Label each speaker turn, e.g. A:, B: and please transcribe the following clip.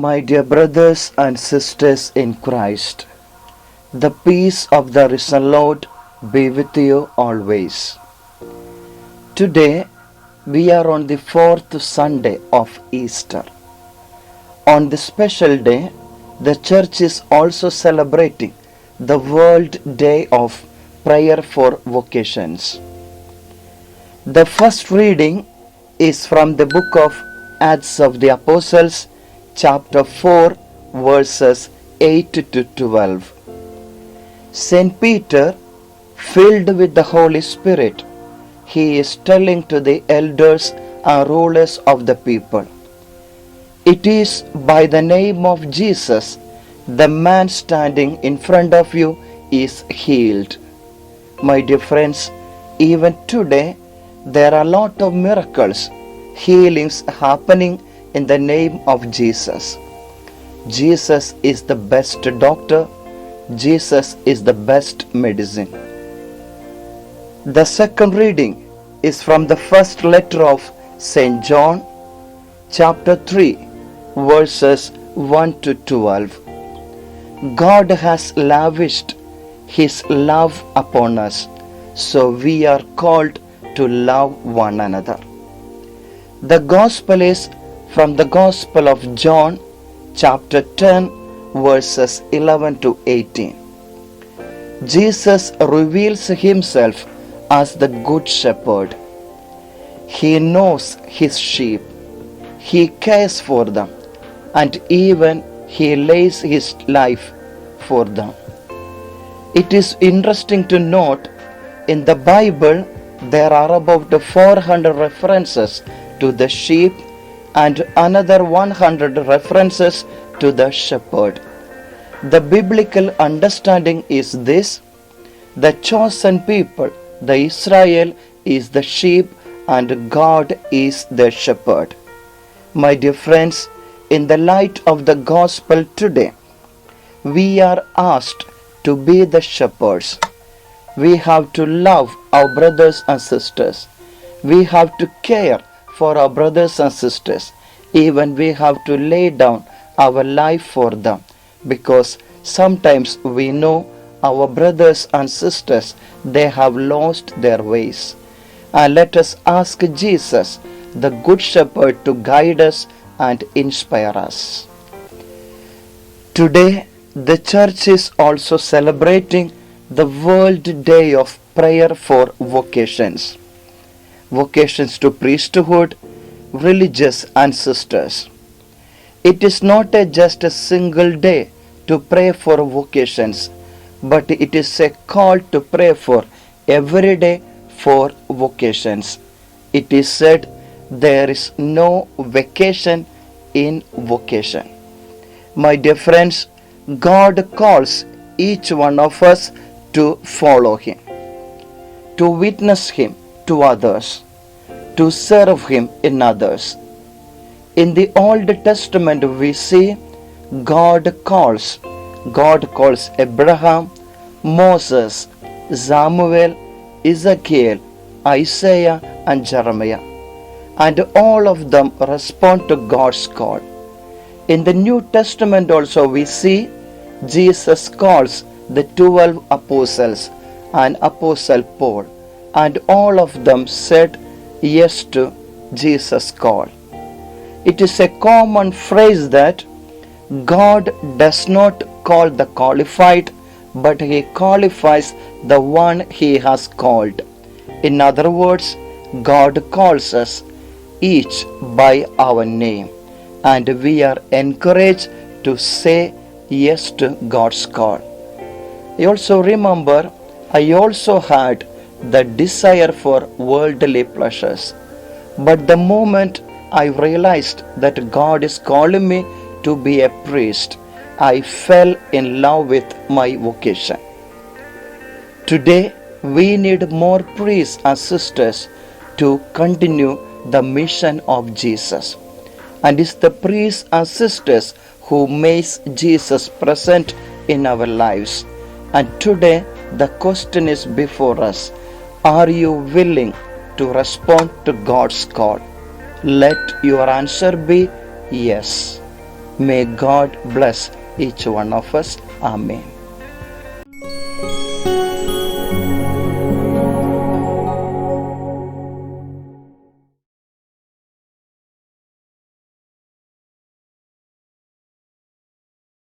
A: My dear brothers and sisters in Christ, the peace of the risen Lord be with you always. Today we are on the fourth Sunday of Easter. On this special day, the Church is also celebrating the World Day of Prayer for Vocations. The first reading is from the book of Acts of the Apostles, chapter 4, verses 8 to 12. Saint Peter, filled with the Holy Spirit, he is telling to the elders and rulers of the people, "It is by the name of Jesus, the man standing in front of you is healed." My dear friends, even today there are a lot of miracles, healings happening in the name of Jesus. Jesus is the best doctor. Jesus is the best medicine. The second reading is from the first letter of St. John, chapter 3, verses 1 to 12. God has lavished His love upon us, so we are called to love one another. The Gospel is from the Gospel of John, chapter 10, verses 11 to 18. Jesus reveals Himself as the Good Shepherd. He knows His sheep. He cares for them, and even He lays His life for them. It is interesting to note in the Bible there are about 400 references to the sheep and another 100 references to the shepherd. The biblical understanding is this: the chosen people, the Israel, is the sheep and God is the shepherd. My dear friends, in the light of the gospel today, we are asked to be the shepherds. We have to love our brothers and sisters. We have to care for our brothers and sisters. Even we have to lay down our life for them, because sometimes we know our brothers and sisters, they have lost their ways. And let us ask Jesus, the Good Shepherd, to guide us and inspire us. Today, the Church is also celebrating the World Day of Prayer for Vocations. Vocations to priesthood, religious and sisters. It is not just a single day to pray for vocations, but it is a call to pray for every day for vocations. It is said there is no vacation in vocation. My dear friends, God calls each one of us to follow Him, to witness Him to others, to serve Him in others. In the Old Testament we see God calls Abraham, Moses, Samuel, Ezekiel, Isaiah and Jeremiah, and all of them respond to God's call. In the New Testament also we see Jesus calls the 12 apostles and Apostle Paul, and all of them said yes to Jesus' call. It is a common phrase that God does not call the qualified, but He qualifies the one He has called. In other words, God calls us each by our name, and we are encouraged to say yes to God's call. I also remember I also had the desire for worldly pleasures, but the moment I realized that God is calling me to be a priest, I fell in love with my vocation. Today, we need more priests and sisters to continue the mission of Jesus. And it's the priests and sisters who makes Jesus present in our lives. And today, the question is before us: are you willing to respond to God's call? Let your answer be yes. May God bless each one of us. Amen.